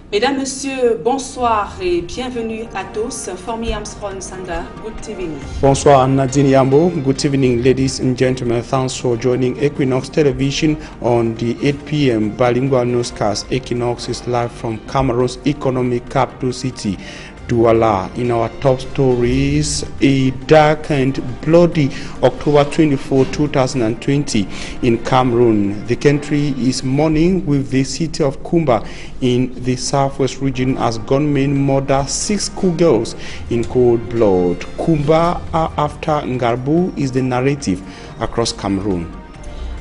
Mesdames, Messieurs, bonsoir et bienvenue à tous. For me, I'm Ron Sanga. Good evening. Bonsoir, Nadine Yambo. Good evening, ladies and gentlemen. Thanks for joining Equinox Television on the 8 p.m. bilingual newscast. Equinox is live from Cameroon's economic capital city, Douala. In our top stories, a dark and bloody October 24, 2020 in Cameroon. The country is mourning with the city of Kumba in the southwest region as gunmen murder 6 schoolgirls in cold blood. Kumba after Ngarbu is the narrative across Cameroon.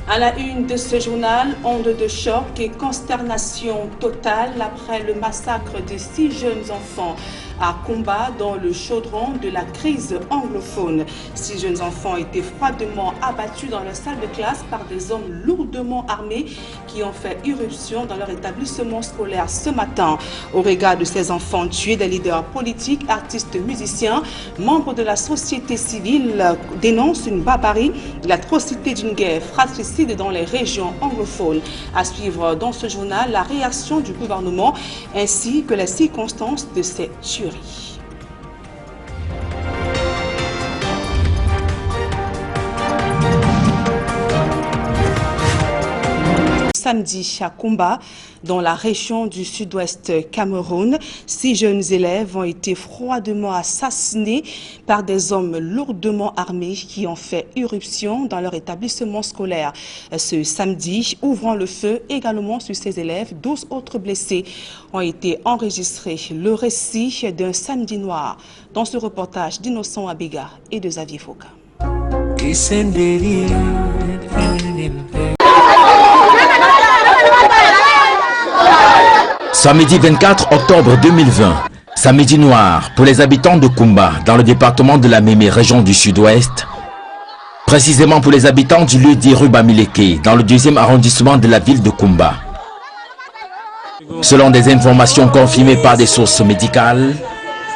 À la une de ce journal, onde de choc et consternation totale après le massacre de 6 jeunes enfants à Kumba dans le chaudron de la crise anglophone. 6 jeunes enfants étaient froidement abattus dans leur salle de classe par des hommes lourdement armés qui ont fait irruption dans leur établissement scolaire ce matin. Au regard de ces enfants tués, des leaders politiques, artistes, musiciens, membres de la société civile dénoncent une barbarie, l'atrocité d'une guerre fratricide dans les régions anglophones. À suivre dans ce journal la réaction du gouvernement ainsi que les circonstances de ces tueries. Samedi à Kumba, dans la région du sud-ouest Cameroun, 6 jeunes élèves ont été froidement assassinés par des hommes lourdement armés qui ont fait irruption dans leur établissement scolaire. Ce samedi, ouvrant le feu également sur ces élèves, 12 autres blessés ont été enregistrés. Le récit d'un samedi noir dans ce reportage d'Innocent Abega et de Xavier Foucault. Samedi 24 octobre 2020, samedi noir pour les habitants de Kumba dans le département de la Mémé, région du sud-ouest, précisément pour les habitants du lieu dit rue Bamileke dans le 2e arrondissement de la ville de Kumba. Selon des informations confirmées par des sources médicales,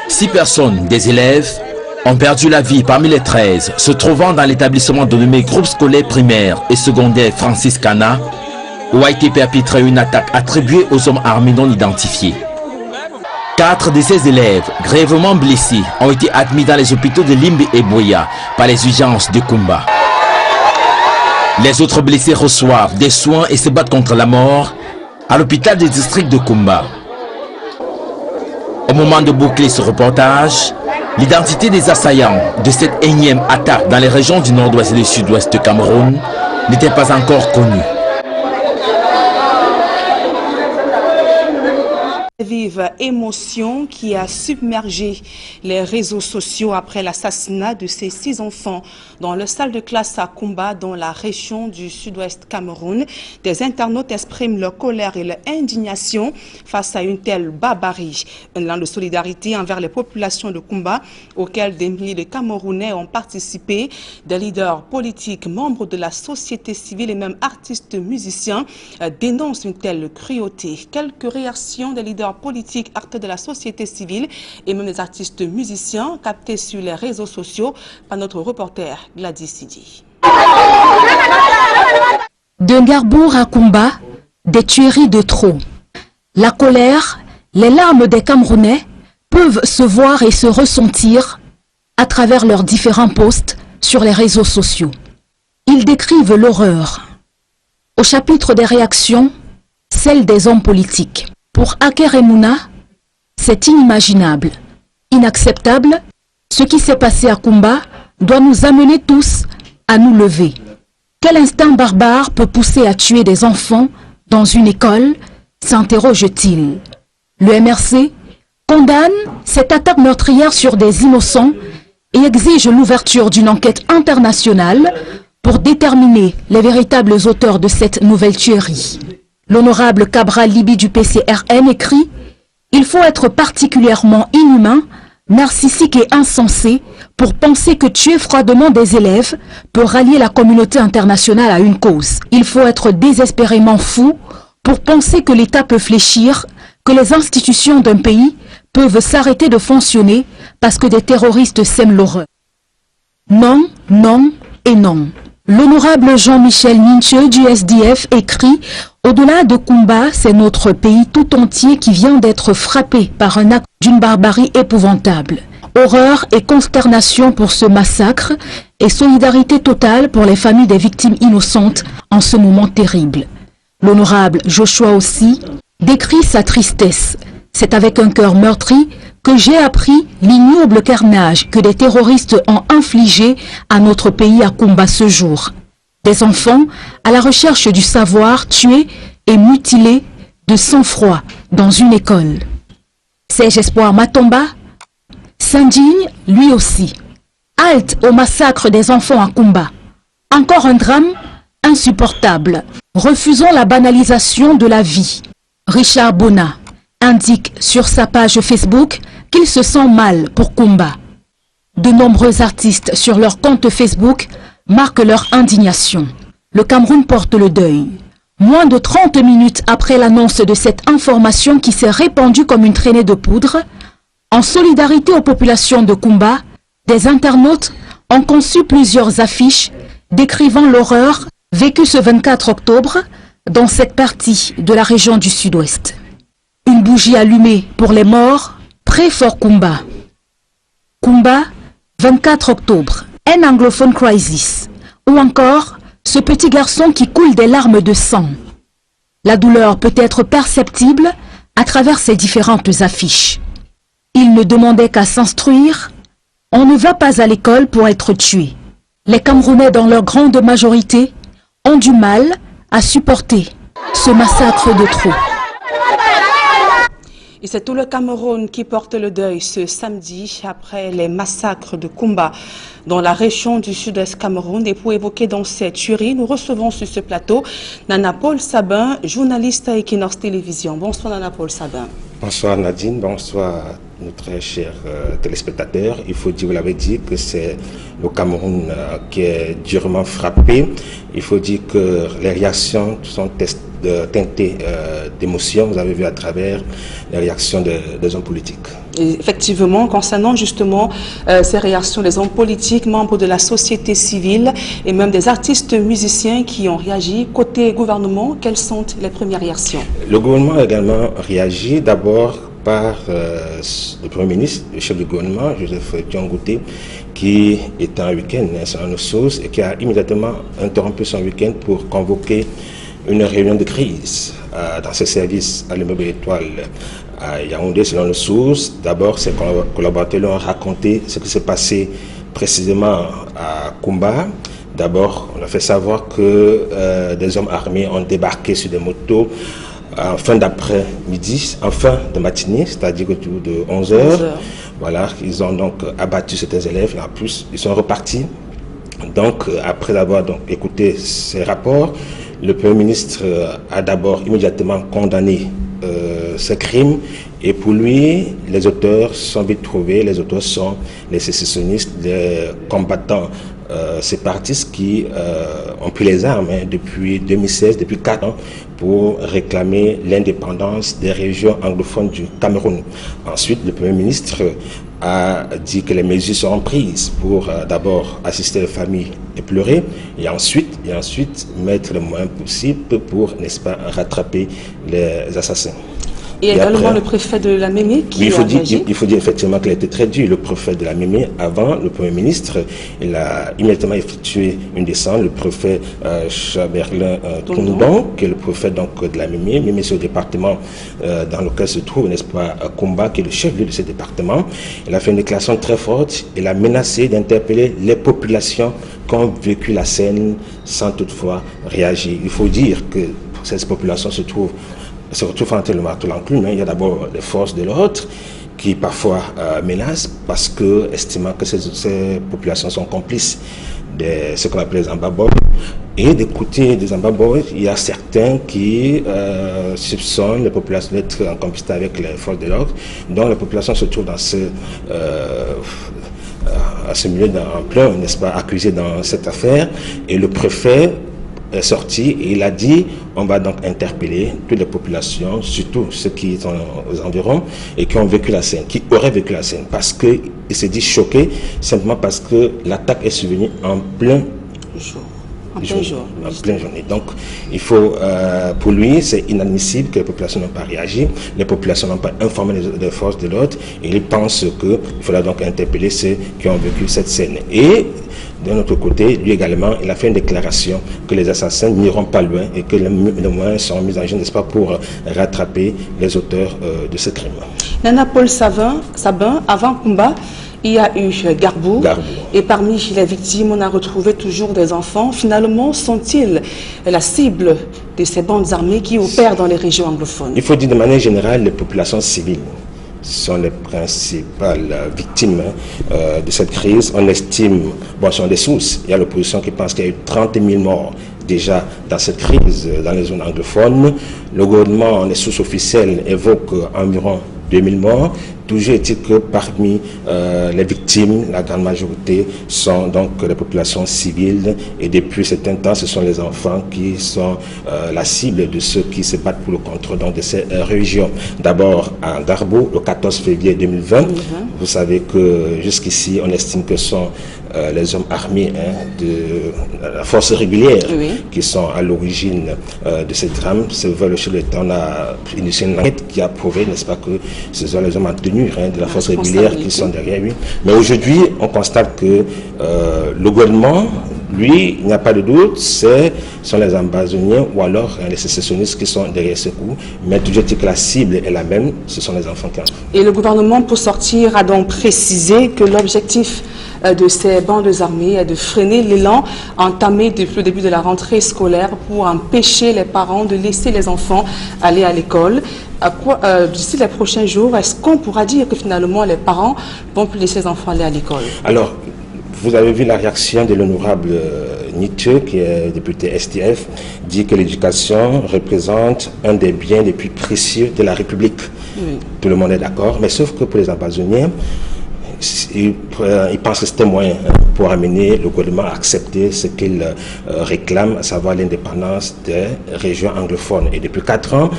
6 personnes, des élèves, ont perdu la vie parmi les 13 se trouvant dans l'établissement dénommé groupe scolaire primaire et secondaire Francis Cana, où a été perpétrée une attaque attribuée aux hommes armés non identifiés. 4 de ces élèves, grièvement blessés, ont été admis dans les hôpitaux de Limbe et Boya par les urgences de Kumba. Les autres blessés reçoivent des soins et se battent contre la mort à l'hôpital du district de Kumba. Au moment de boucler ce reportage, l'identité des assaillants de cette énième attaque dans les régions du nord-ouest et du sud-ouest de Cameroun n'était pas encore connue. Vive émotion qui a submergé les réseaux sociaux après l'assassinat de ces 6 enfants dans leur salle de classe à Kumba dans la région du sud-ouest Cameroun. Des internautes expriment leur colère et leur indignation face à une telle barbarie. Un élan de solidarité envers les populations de Kumba auquel des milliers de Camerounais ont participé. Des leaders politiques, membres de la société civile et même artistes musiciens dénoncent une telle cruauté. Quelques réactions des leaders politiques, acteurs de la société civile et même des artistes musiciens captés sur les réseaux sociaux par notre reporter Gladys Sidi. De Ngarbour à Kumba, des tueries de trop. La colère, les larmes des Camerounais peuvent se voir et se ressentir à travers leurs différents posts sur les réseaux sociaux. Ils décrivent l'horreur. Au chapitre des réactions, celle des hommes politiques. Pour Aker Emouna, c'est inimaginable, inacceptable. Ce qui s'est passé à Kumba doit nous amener tous à nous lever. Quel instinct barbare peut pousser à tuer des enfants dans une école, s'interroge-t-il. Le MRC condamne cette attaque meurtrière sur des innocents et exige l'ouverture d'une enquête internationale pour déterminer les véritables auteurs de cette nouvelle tuerie. L'honorable Cabral Libi du PCRN écrit « Il faut être particulièrement inhumain, narcissique et insensé pour penser que tuer froidement des élèves peut rallier la communauté internationale à une cause. Il faut être désespérément fou pour penser que l'État peut fléchir, que les institutions d'un pays peuvent s'arrêter de fonctionner parce que des terroristes sèment l'horreur. Non, non et non. L'honorable Jean-Michel Ninche du SDF écrit « Au-delà de Kumba, c'est notre pays tout entier qui vient d'être frappé par un acte d'une barbarie épouvantable. Horreur et consternation pour ce massacre et solidarité totale pour les familles des victimes innocentes en ce moment terrible. » L'honorable Joshua aussi décrit sa tristesse. « C'est avec un cœur meurtri que j'ai appris l'ignoble carnage que des terroristes ont infligé à notre pays à Kumba ce jour. Des enfants à la recherche du savoir tués et mutilés de sang-froid dans une école. » Serge Espoir Matomba s'indigne lui aussi. Halte au massacre des enfants à Kumba. Encore un drame insupportable. Refusons la banalisation de la vie. Richard Bona indique sur sa page Facebook qu'il se sent mal pour Kumba. De nombreux artistes sur leur compte Facebook marquent leur indignation. Le Cameroun porte le deuil. Moins de 30 minutes après l'annonce de cette information qui s'est répandue comme une traînée de poudre, en solidarité aux populations de Kumba, des internautes ont conçu plusieurs affiches décrivant l'horreur vécue ce 24 octobre dans cette partie de la région du Sud-Ouest. Une bougie allumée pour les morts, très fort Kumba. Kumba, 24 octobre, un anglophone crisis. Ou encore, ce petit garçon qui coule des larmes de sang. La douleur peut être perceptible à travers ces différentes affiches. Il ne demandait qu'à s'instruire. On ne va pas à l'école pour être tué. Les Camerounais, dans leur grande majorité, ont du mal à supporter ce massacre de trop. Et c'est tout le Cameroun qui porte le deuil ce samedi après les massacres de Kumba dans la région du sud-est Cameroun. Et pour évoquer dans cette tuerie, nous recevons sur ce plateau Nana Paul Sabin, journaliste à Equinox Télévision. Bonsoir Nana Paul Sabin. Bonsoir Nadine, bonsoir nos très chers téléspectateurs. Il faut dire, vous l'avez dit, que c'est le Cameroun qui est durement frappé. Il faut dire que les réactions sont teintées d'émotions. Vous avez vu à travers les réactions des hommes politiques. Et effectivement, concernant justement ces réactions des hommes politiques, membres de la société civile et même des artistes musiciens qui ont réagi, côté gouvernement, quelles sont les premières réactions? Le gouvernement a également réagi, d'abord par le Premier ministre, le chef du gouvernement, Joseph Diongouté, qui était en week-end selon nos sources et qui a immédiatement interrompu son week-end pour convoquer une réunion de crise dans ses services à l'immeuble Étoile à Yaoundé, selon nos sources. D'abord, ses collaborateurs ont raconté ce qui s'est passé précisément à Kumba. D'abord, on a fait savoir que des hommes armés ont débarqué sur des motos en fin d'après-midi, en fin de matinée, c'est-à-dire autour de 11 heures. Voilà, ils ont donc abattu certains élèves et en plus, ils sont repartis. Donc, après avoir écouté ces rapports, le Premier ministre a d'abord immédiatement condamné ce crime et pour lui, les auteurs sont vite trouvés. Les auteurs sont les sécessionnistes, les combattants séparatistes qui ont pris les armes depuis 2016, depuis 4 ans, pour réclamer l'indépendance des régions anglophones du Cameroun. Ensuite, le Premier ministre a dit que les mesures seront prises pour d'abord assister les familles éplorées et ensuite mettre les moyens possibles pour, n'est-ce pas, rattraper les assassins. Et également après, le préfet de la Mémé qui il faut dire effectivement qu'il a été très dur. Le préfet de la Mémé, avant le Premier ministre, il a immédiatement effectué une descente. Le préfet Chaberlin Tondon, qui est le préfet donc, de la Mémé. Mémé, c'est le département dans lequel se trouve, n'est-ce pas, Kumba, qui est le chef-lieu de ce département. Il a fait une déclaration très forte. Il a menacé d'interpeller les populations qui ont vécu la scène sans toutefois réagir. Il faut dire que ces populations se retrouvent entre le marteau l'enclume. Il y a d'abord les forces de l'ordre qui parfois menacent parce que, estimant que ces populations sont complices de ce qu'on appelle les Ambaboy. Et des côtés des Ambaboy, il y a certains qui soupçonnent les populations d'être en complicité avec les forces de l'ordre. Donc la population se trouve dans à ce milieu en plein, n'est-ce pas, accusé dans cette affaire. Et le préfet est sorti et il a dit on va donc interpeller toutes les populations, surtout ceux qui sont aux environs et qui ont vécu la scène, qui auraient vécu la scène, parce qu'il s'est dit choqué simplement parce que l'attaque est survenue en plein jour. En pleine journée. En pleine journée. Donc, il faut, pour lui, c'est inadmissible que les populations n'ont pas réagi, les populations n'ont pas informé les forces de l'ordre, et il pense qu'il faudra donc interpeller ceux qui ont vécu cette scène. Et d'un autre côté, lui également, il a fait une déclaration que les assassins n'iront pas loin et que les moyens seront mis en jeu, n'est-ce pas, pour rattraper les auteurs de ce crime. Nana Paul Sabin, avant combat, il y a eu Garbou. Et parmi les victimes, on a retrouvé toujours des enfants. Finalement, sont-ils la cible de ces bandes armées qui opèrent dans les régions anglophones? Il faut dire de manière générale, les populations civiles sont les principales victimes de cette crise. On estime, bon, ce sont des sources, il y a l'opposition qui pense qu'il y a eu 30 000 morts déjà dans cette crise dans les zones anglophones. Le gouvernement, les sources officielles évoquent environ 2000 morts. Toujours est-il que parmi les victimes, la grande majorité sont donc les populations civiles, et depuis certains temps, ce sont les enfants qui sont la cible de ceux qui se battent pour le contrôle donc, de ces régions. D'abord à Darboux, le 14 février 2020, vous savez que jusqu'ici, on estime que ce sont les hommes armés de la force régulière qui sont à l'origine de cette drame. C'est vers le chef de l'État, on a initié une enquête qui a prouvé, n'est-ce pas, que ce sont les hommes en tenue de la force régulière qui sont derrière lui. Mais aujourd'hui, on constate que le gouvernement, lui, il n'y a pas de doute, ce sont les ambazoniens ou alors les sécessionnistes qui sont derrière ce coup. Mais toujours dit que la cible est la même, ce sont les enfants qui en font. Et le gouvernement, pour sortir, a donc précisé que l'objectif de ces bandes armées est de freiner l'élan entamé depuis le début de la rentrée scolaire pour empêcher les parents de laisser les enfants aller à l'école. D'ici les prochains jours, est-ce qu'on pourra dire que finalement les parents vont plus laisser les enfants aller à l'école? Alors, vous avez vu la réaction de l'honorable Nietzsche, qui est député STF, dit que l'éducation représente un des biens les plus précieux de la République. Tout le monde est d'accord, mais sauf que pour les ambazoniens, ils pensent que c'est un moyen pour amener le gouvernement à accepter ce qu'il réclame, à savoir l'indépendance des régions anglophones. Et depuis 4 ans,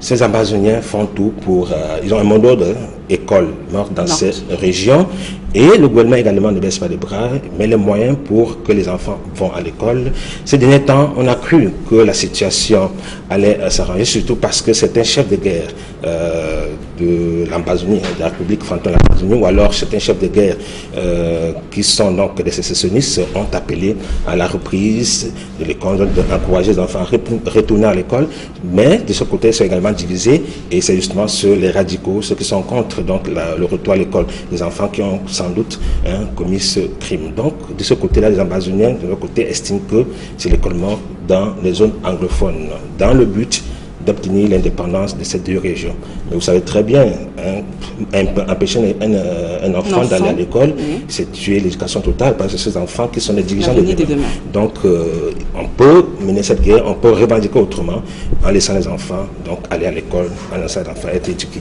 ces ambazoniens font tout pour... ils ont un mot d'ordre, école morte dans ces régions. Et le gouvernement également ne baisse pas les bras, mais les moyens pour que les enfants vont à l'école. Ces derniers temps, on a cru que la situation allait s'arranger, surtout parce que certains chefs de guerre de l'Ambazonie, de la République fantôme de l'Ambazonie, ou alors certains chefs de guerre qui sont donc des sécessionnistes, ont appelé à la reprise de l'école, d'encourager les enfants à retourner à l'école. Mais de ce côté, ils sont également divisés, et c'est justement ceux, les radicaux, ceux qui sont contre donc, le retour à l'école, les enfants qui ont sans doute commis ce crime. Donc, de ce côté-là, les ambazoniens, de leur côté, estiment que c'est l'écoulement dans les zones anglophones, dans le but d'obtenir l'indépendance de ces 2 régions. Mais vous savez très bien, empêcher un enfant d'aller à l'école, c'est tuer l'éducation totale, parce que ces enfants qui sont les dirigeants de demain. Donc, on peut mener cette guerre, on peut revendiquer autrement, en laissant les enfants donc, aller à l'école, en laissant les enfants être éduqués.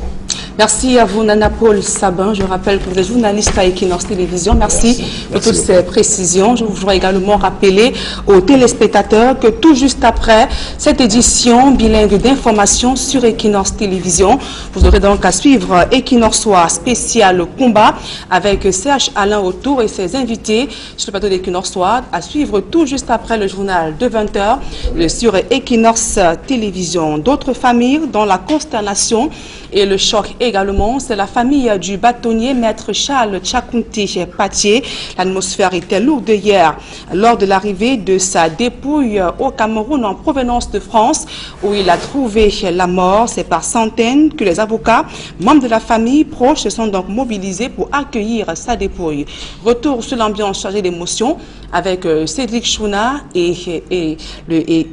Merci à vous, Nana Paul Sabin. Je rappelle que vous êtes journaliste à Equinox Télévision. Merci pour toutes ces précisions. Je voudrais également rappeler aux téléspectateurs que tout juste après cette édition bilingue d'information sur Equinox Télévision, vous aurez donc à suivre Equinox Soir spécial combat avec Serge Alain Autour et ses invités sur le plateau d'Equinox Soir, à suivre tout juste après le journal de 20h sur Equinox Télévision. D'autres familles dans la consternation et le choc également, c'est la famille du bâtonnier maître Charles Tchakounté Patié. L'atmosphère était lourde hier lors de l'arrivée de sa dépouille au Cameroun en provenance de France, où il a trouvé la mort. C'est par centaines que les avocats, membres de la famille proche, se sont donc mobilisés pour accueillir sa dépouille. Retour sur l'ambiance chargée d'émotions avec Cédric Chouna et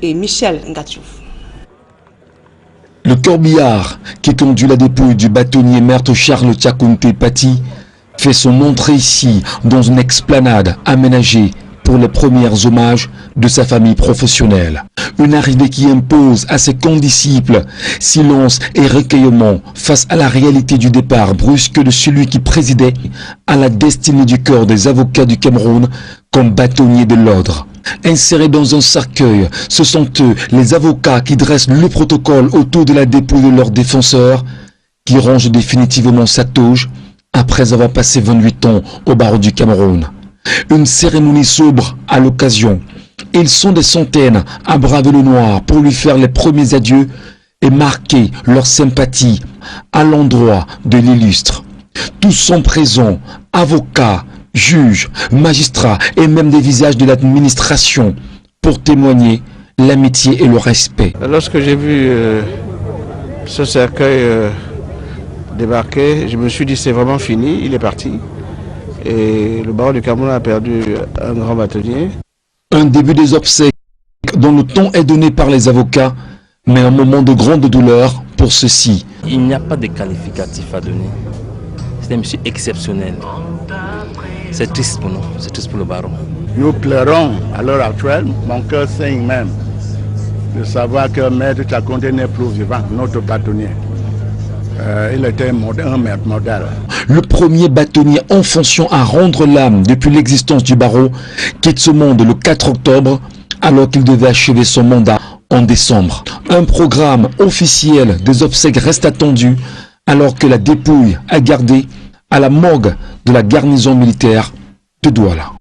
Michel Ngatiouf. Le corbillard qui conduit la dépouille du bâtonnier maître Charles Tchakounté Patié fait son entrée ici dans une explanade aménagée pour les premiers hommages de sa famille professionnelle. Une arrivée qui impose à ses condisciples silence et recueillement face à la réalité du départ brusque de celui qui présidait à la destinée du corps des avocats du Cameroun comme bâtonnier de l'ordre. Insérés dans un cercueil, ce sont eux, les avocats, qui dressent le protocole autour de la dépouille de leur défenseur, qui rangent définitivement sa toge après avoir passé 28 ans au barreau du Cameroun. Une cérémonie sobre à l'occasion Ils sont des centaines à braver le noir pour lui faire les premiers adieux et marquer leur sympathie à l'endroit de l'illustre. Tous sont présents, avocats, juges, magistrats et même des visages de l'administration pour témoigner l'amitié et le respect. Lorsque j'ai vu ce cercueil débarquer, je me suis dit c'est vraiment fini, il est parti. Et le barreau du Cameroun a perdu un grand bâtonnier. Un début des obsèques dont le ton est donné par les avocats, mais un moment de grande douleur pour ceux-ci. Il n'y a pas de qualificatif à donner. C'est un monsieur exceptionnel. C'est triste pour nous, c'est triste pour le baron. Nous pleurons à l'heure actuelle, mon cœur saigne même de savoir que Maître Tchakoundé n'est plus vivant, notre bâtonnier. Il était un maître modèle. Le premier bâtonnier en fonction à rendre l'âme depuis l'existence du barreau quitte ce monde le 4 octobre alors qu'il devait achever son mandat en décembre. Un programme officiel des obsèques reste attendu alors que la dépouille est gardée à la morgue de la garnison militaire de Douala.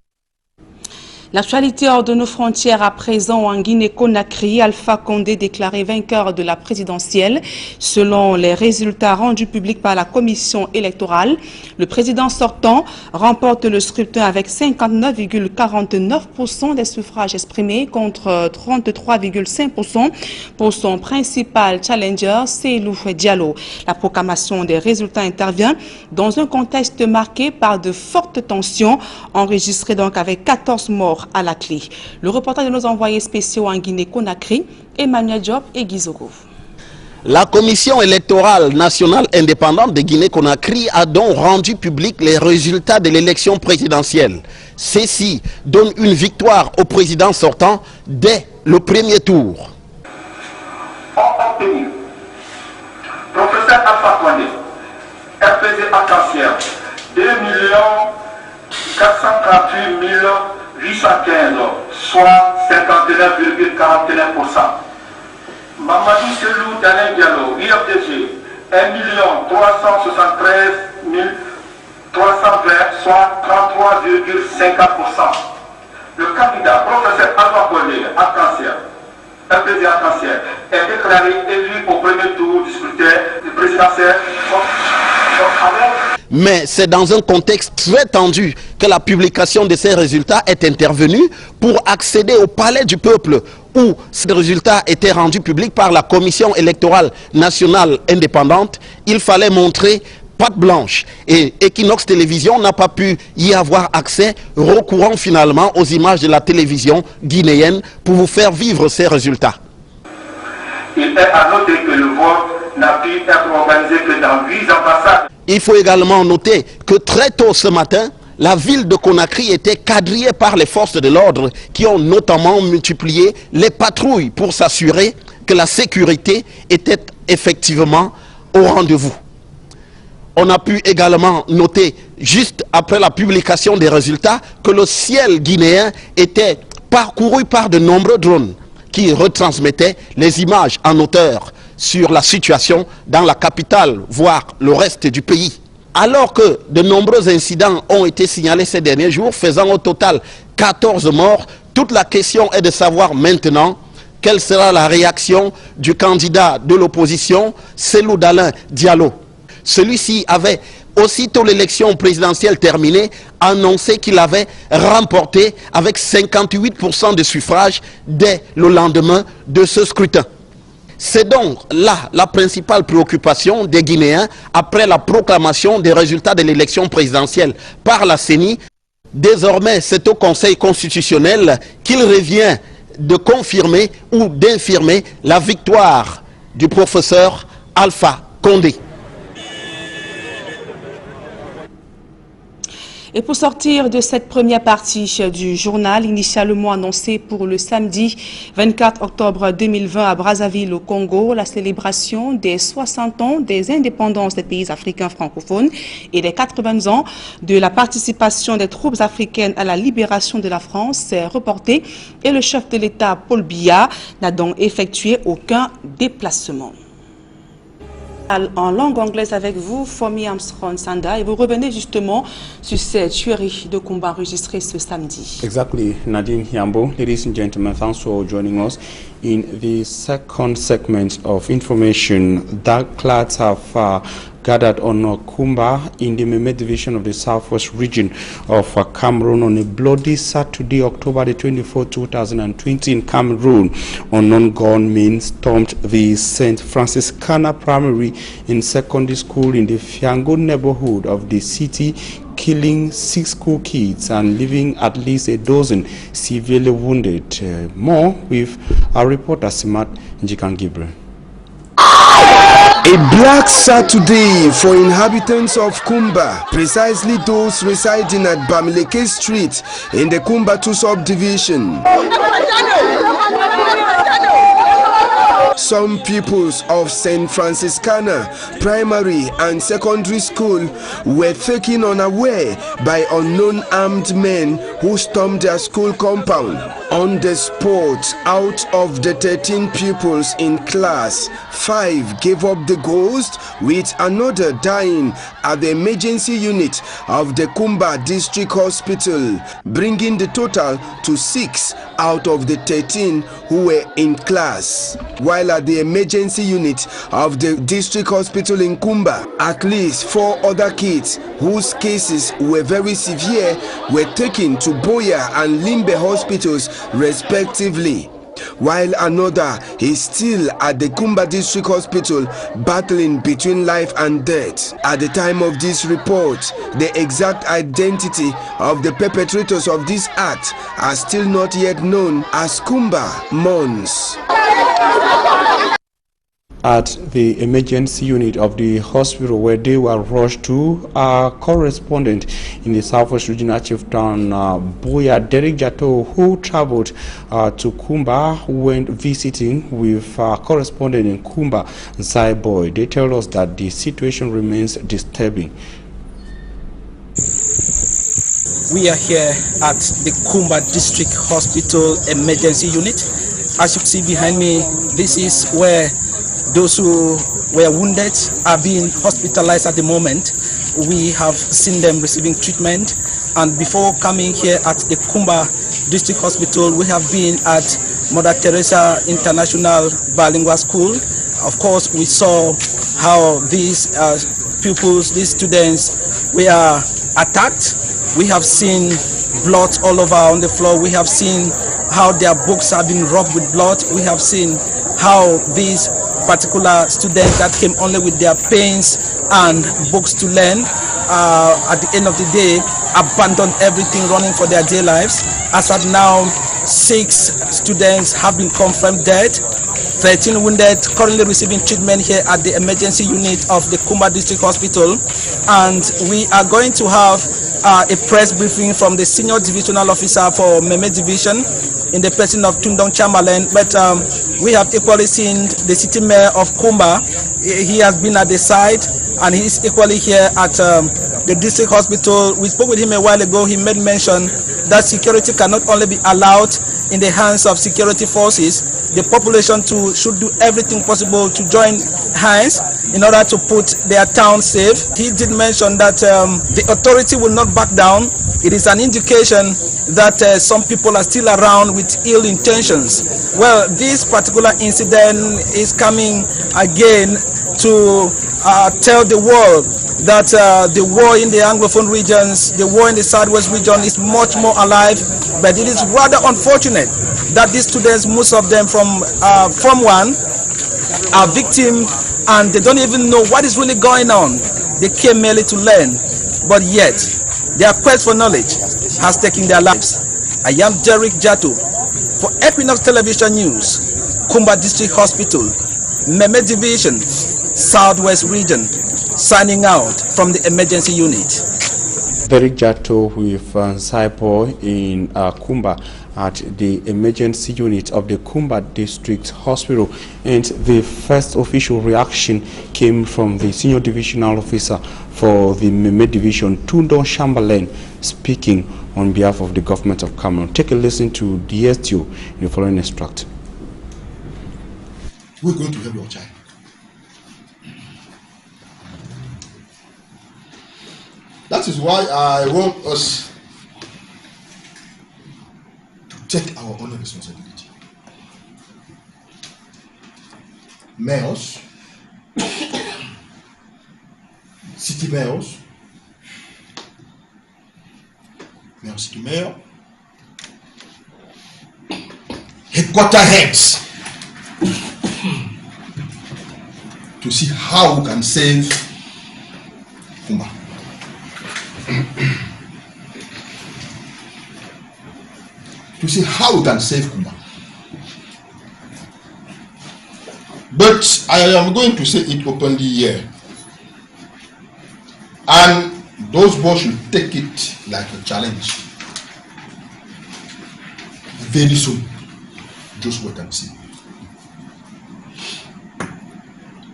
L'actualité hors de nos frontières à présent en Guinée-Conakry, Alpha Condé déclaré vainqueur de la présidentielle. Selon les résultats rendus publics par la commission électorale, le président sortant remporte le scrutin avec 59,49% des suffrages exprimés contre 33,5% pour son principal challenger, Seylou Diallo. La proclamation des résultats intervient dans un contexte marqué par de fortes tensions, enregistrées donc avec 14 morts à la clé. Le reportage de nos envoyés spéciaux en Guinée-Conakry, Emmanuel Diop et Guizoro. La Commission électorale nationale indépendante de Guinée-Conakry a donc rendu public les résultats de l'élection présidentielle. Ceci donne une victoire au président sortant dès le premier tour. Ont obtenu professeur Alpha Condé, RPZ Arc-en-Ciel, 2 438 815, soit 59,41%. Mamadou Seylou Diallo, IFDG, 1 373 320, soit 33,50%. Le candidat, professeur Alpha Condé, Arc-en-Ciel, RPZ Arc-en-Ciel, est déclaré élu au premier tour du scrutin présidentiel. Mais c'est dans un contexte très tendu que la publication de ces résultats est intervenue pour accéder au palais du peuple où ces résultats étaient rendus publics par la Commission électorale nationale indépendante. Il fallait montrer patte blanche et Equinox Télévision n'a pas pu y avoir accès, recourant finalement aux images de la télévision guinéenne pour vous faire vivre ces résultats. Il est à noter que le vote n'a pu être organisé que dans 8 ambassades. Il faut également noter que très tôt ce matin, la ville de Conakry était quadrillée par les forces de l'ordre qui ont notamment multiplié les patrouilles pour s'assurer que la sécurité était effectivement au rendez-vous. On a pu également noter, juste après la publication des résultats, que le ciel guinéen était parcouru par de nombreux drones qui retransmettaient les images en hauteur sur la situation dans la capitale, voire le reste du pays. Alors que de nombreux incidents ont été signalés ces derniers jours, faisant au total 14 morts, toute la question est de savoir maintenant quelle sera la réaction du candidat de l'opposition, Seylou Diallo. Celui-ci avait, aussitôt l'élection présidentielle terminée, annoncé qu'il avait remporté avec 58% de suffrages dès le lendemain de ce scrutin. C'est donc là la principale préoccupation des Guinéens après la proclamation des résultats de l'élection présidentielle par la CENI. Désormais, c'est au Conseil constitutionnel qu'il revient de confirmer ou d'infirmer la victoire du professeur Alpha Condé. Et pour sortir de cette première partie du journal, initialement annoncé pour le samedi 24 octobre 2020 à Brazzaville au Congo, la célébration des 60 ans des indépendances des pays africains francophones et des 80 ans de la participation des troupes africaines à la libération de la France s'est reportée et le chef de l'État, Paul Biya, n'a donc effectué aucun déplacement. En langue anglaise avec vous, Fomi Armstrong Sanda, et vous revenez justement sur cette tuerie de combat enregistrée ce samedi. Exactly, Nadine Yambo. Ladies and gentlemen, thanks for joining us in the second segment of information. Dark clouds have gathered on Kumba in the Meme division of the southwest region of Cameroon on a bloody Saturday, October the 24th, 2020 in Cameroon. Unknown gunmen stormed the St. Franciscana Primary and Secondary School in the Fiango neighborhood of the city, killing 6 school kids and leaving at least a dozen severely wounded. More with our reporter Simat Njikangibre. A black Saturday for inhabitants of Kumba, precisely those residing at Bamileke Street in the Kumba 2 subdivision. Some pupils of St. Franciscana Primary and Secondary School were taken unaware by unknown armed men who stormed their school compound. On the spot, out of the 13 pupils in class, 5 gave up the ghost, with another dying at the emergency unit of the Kumba District Hospital, bringing the total to 6 out of the 13 who were in class. While at the emergency unit of the district hospital in Kumba, at least 4 other kids whose cases were very severe were taken to Boya and Limbe hospitals respectively, while another is still at the Kumba District Hospital battling between life and death. At the time of this report, the exact identity of the perpetrators of this act are still not yet known, as Kumba mourns. At the emergency unit of the hospital where they were rushed to, our correspondent in the southwest regional chieftain Boya Derek Jato, who traveled to Kumba, went visiting with our correspondent in Kumba, Zai Boy. They tell us that the situation remains disturbing. We are here at the Kumba District Hospital Emergency Unit. As you see behind me, this is where those who were wounded are being hospitalized at the moment. We have seen them receiving treatment, and before coming here at the Kumba District Hospital, we have been at Mother Teresa International Bilingual School. Of course, we saw how these pupils, these students, were attacked. We have seen blood all over on the floor. We have seen how their books have been rubbed with blood. We have seen how these particular students that came only with their pens and books to learn, at the end of the day, abandoned everything, running for their day lives. As at now, 6 students have been confirmed dead, 13 wounded, currently receiving treatment here at the emergency unit of the Kumba District Hospital. And we are going to have a press briefing from the senior divisional officer for Meme Division in the person of Tundong Chamberlain, but we have equally seen the city mayor of Kumba. He has been at the site, and he is equally here at the district hospital. We spoke with him a while ago. He made mention that security cannot only be allowed in the hands of security forces. The population too should do everything possible to join hands in order to put their town safe. He did mention that the authority will not back down. It is an indication that some people are still around with ill intentions. Well, this particular incident is coming again to tell the world that the war in the Anglophone regions, the war in the Southwest region is much more alive, but it is rather unfortunate that these students, most of them from Form 1, are victims and they don't even know what is really going on. They came merely to learn, but yet their quest for knowledge has taken their lives. I am Derek Jato for Equinox Television News, Kumba District Hospital, Meme Division, Southwest Region, signing out from the emergency unit. Derek Jato with Saipo in Kumba at the emergency unit of the Kumba District Hospital, and the first official reaction came from the senior divisional officer for the Meme Division, Tundong Chamberlain, speaking on behalf of the government of Cameroon. Take a listen to the STO in the following extract. We're going to help your child. that is why I want us to take our own responsibility. Mayors, city mayors, city mayor, headquarter heads, to see how we can save Kumba. To see how we can save Kumba. But I am going to say it openly here. And those boys should take it like a challenge. Very soon. Just wait and see.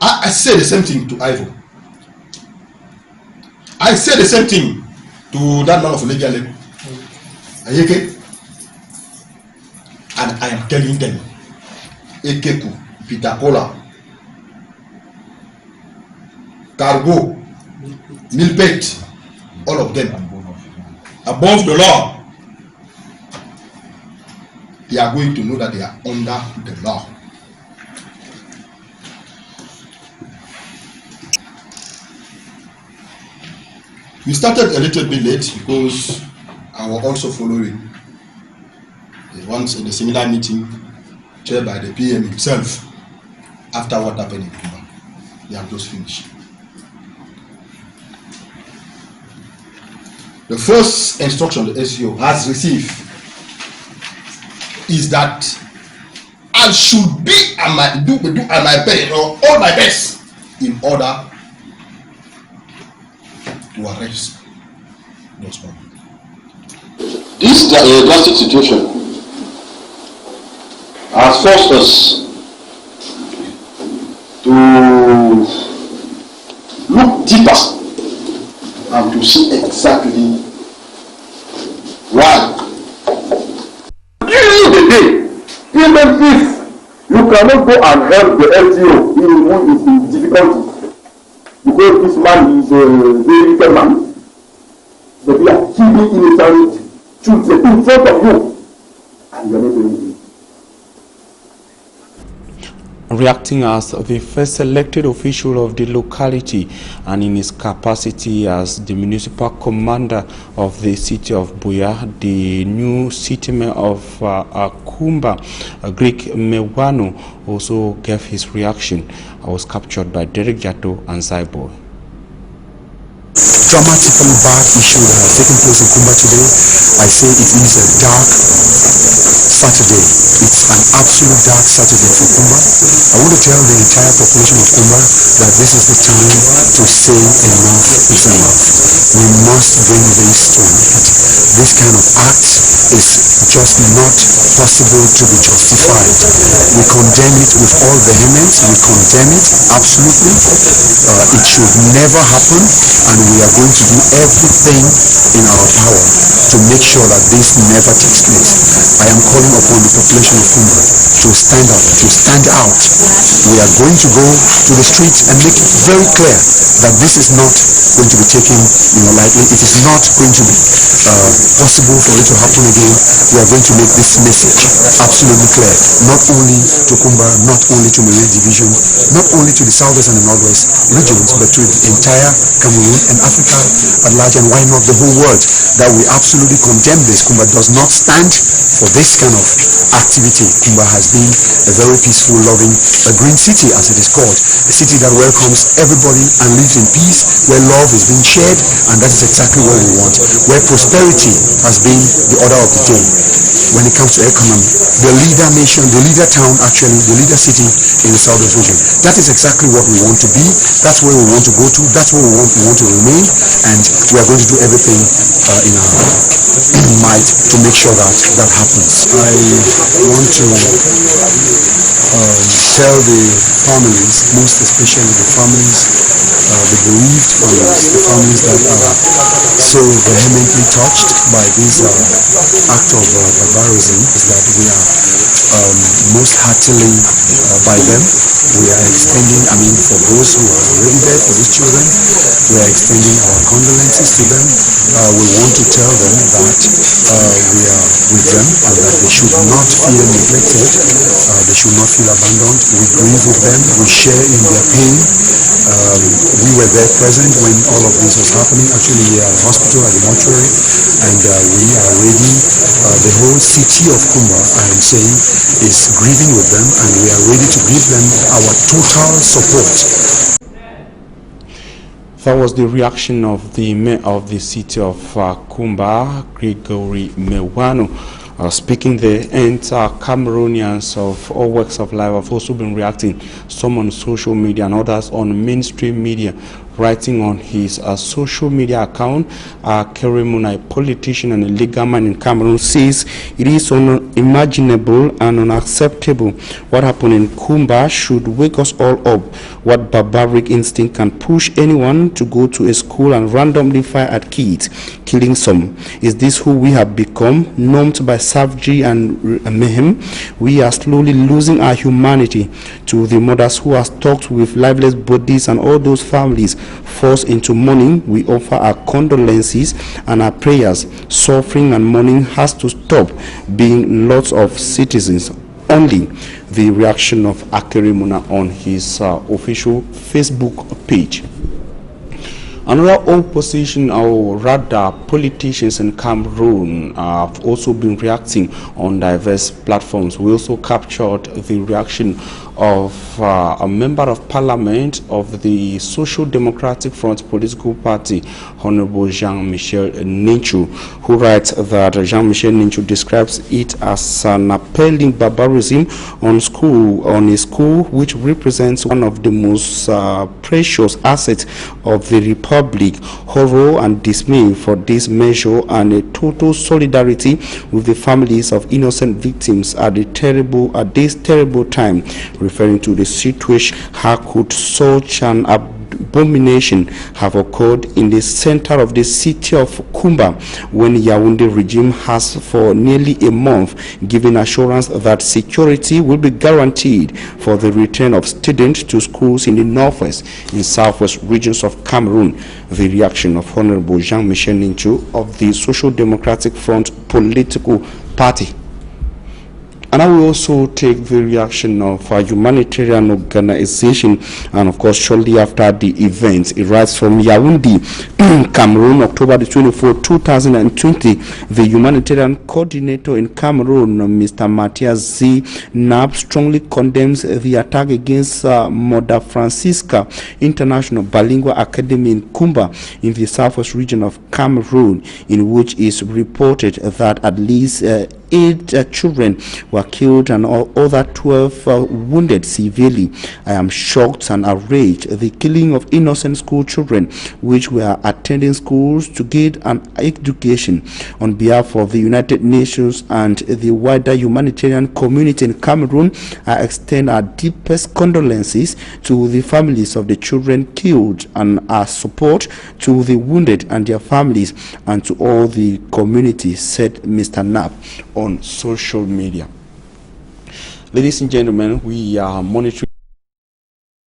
I say the same thing to Ivo. I say the same thing to that man of Legale. Ayeke. And I am telling them, Ekeku, Pitakola, Cargo, Milpet, all of them, above the law, they are going to know that they are under the law. We started a little bit late because I was also following once in the seminar meeting chaired by the PM himself after what happened in Cuba. They have just finished. The first instruction the SEO has received is that I should be at my best, or all my best, in order to arrest those people. This drastic situation has forced us to look deeper and to see exactly why. During the day, even if you cannot go and help the LTO who is in difficulty, because this man is a very wicked man, but they are killing innocent children in front of you, and you are not doing it. Reacting as the first elected official of the locality and in his capacity as the municipal commander of the city of Buea, the new city mayor of Kumba, Greek Mewano, also gave his reaction. I was captured by Derek Jato and Zaibo. Dramatically bad issue that has taken place in Kumba today. I say it is a dark Saturday. It's an absolute dark Saturday for Kumba. I want to tell the entire population of Kumba that this is the time to say enough is enough. We must bring this to an end. This kind of act is just not possible to be justified. We condemn it with all vehemence. We condemn it absolutely. It should never happen, and we are going to do everything in our power to make sure that this never takes place. I am calling upon the population of Kumba to stand up, to stand out. We are going to go to the streets and make it very clear that this is not going to be taken lightly. It is not going to be possible for it to happen again. We are going to make this message absolutely clear, not only to Kumba, not only to Marine Division, not only to the southwest and the northwest regions, but to the entire Cameroon and Africa at large, and why not the whole world, that we absolutely condemn this. Kumba does not stand for this kind of activity. Kumba has been a very peaceful, loving, a green city as it is called, a city that welcomes everybody and lives in peace, where love is being shared, and that is exactly what we want, where prosperity has been the order of the day. When it comes to economy, the leader nation, the leader town, actually the leader city in the southern region. That is exactly what we want to be. That's where we want to go to. That's where we want to remain, and we are going to do everything in our might to make sure that that happens. I want to tell the families, most especially the families, the bereaved grieved on the families that are so vehemently touched by this act of barbarism is that we are most heartily by them. We are extending, for those who are already there, for these children, we are extending our condolences to them. We want to tell them that we are with them and that they should not feel neglected, they should not feel abandoned. We grieve with them, we share in their pain. We were there present when all of this was happening. Actually, we are at the hospital, at the mortuary, and we are ready. The whole city of Kumba, I am saying, is grieving with them, and we are ready to give them our total support. That was the reaction of the mayor of the city of Kumba, Gregory Mewano. Speaking there, and Cameroonians of all walks of life have also been reacting, some on social media and others on mainstream media. Writing on his social media account, Kerimuna, a politician and a legal man in Cameroon, says it is unimaginable and unacceptable. What happened in Kumba should wake us all up. What barbaric instinct can push anyone to go to a school and randomly fire at kids, killing some? Is this who we have become, numbed by savagery and mayhem? We are slowly losing our humanity. To the mothers who are stuck with lifeless bodies and all those families forced into mourning, we offer our condolences and our prayers. Suffering and mourning has to stop, being lots of citizens. Only the reaction of Akerimuna on his official Facebook page. Another opposition, or rather politicians in Cameroon, have also been reacting on diverse platforms. We also captured the reaction of a member of parliament of the Social Democratic Front political party, Honorable Jean-Michel Ninchu, who writes that Jean-Michel Ninchu describes it as an appalling barbarism on a school which represents one of the most precious assets of the republic. Horror and dismay for this measure, and a total solidarity with the families of innocent victims at this terrible time. Referring to the situation, how could such an abomination have occurred in the center of the city of Kumba when Yaoundé regime has for nearly a month given assurance that security will be guaranteed for the return of students to schools in the northwest and southwest regions of Cameroon? The reaction of Honorable Jean-Michel Ninchu of the Social Democratic Front political party. And I will also take the reaction of a humanitarian organization, and of course shortly after the event, it writes from Yaoundé, Cameroon, October the 24th, 2020, the humanitarian coordinator in Cameroon, Mr. Matthias Z. Nab, strongly condemns the attack against Mother Francisca International Bilingual Academy in Kumba in the southwest region of Cameroon, in which is reported that at least 8 children were killed and other 12 wounded severely. I am shocked and outraged. The killing of innocent school children which were attending schools to get an education. On behalf of the United Nations and the wider humanitarian community in Cameroon, I extend our deepest condolences to the families of the children killed and our support to the wounded and their families and to all the community, said Mr. Knapp on social media. Ladies and gentlemen, we are monitoring.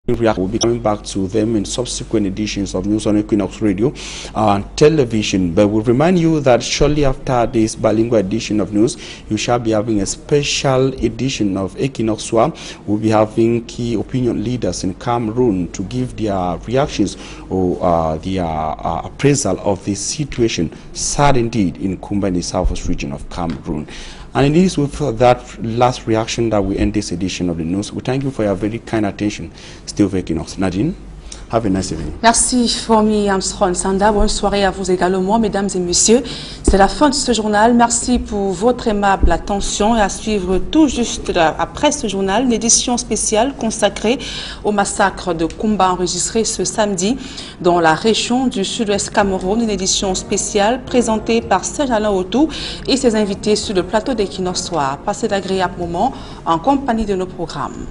We'll be coming back to them in subsequent editions of News on Equinox Radio and television. But we'll remind you that shortly after this bilingual edition of news, you shall be having a special edition of Equinox Soir. We'll be having key opinion leaders in Cameroon to give their reactions or their appraisal of the situation, sad indeed, in Kumba, in the southwest region of Cameroon. And it is with that last reaction that we end this edition of the news. We thank you for your very kind attention. Still with Equinox. Nadine, have a nice evening. Merci, Fomi Armstrong Sanda. Bonne soirée à vous également, mesdames et messieurs. C'est la fin de ce journal. Merci pour votre aimable attention et à suivre tout juste après ce journal une édition spéciale consacrée au massacre de Kumba enregistré ce samedi dans la région du sud-ouest Cameroun. Une édition spéciale présentée par Serge Alain Autou et ses invités sur le plateau d'Equinox Soir. Passez d'agréables moments en compagnie de nos programmes.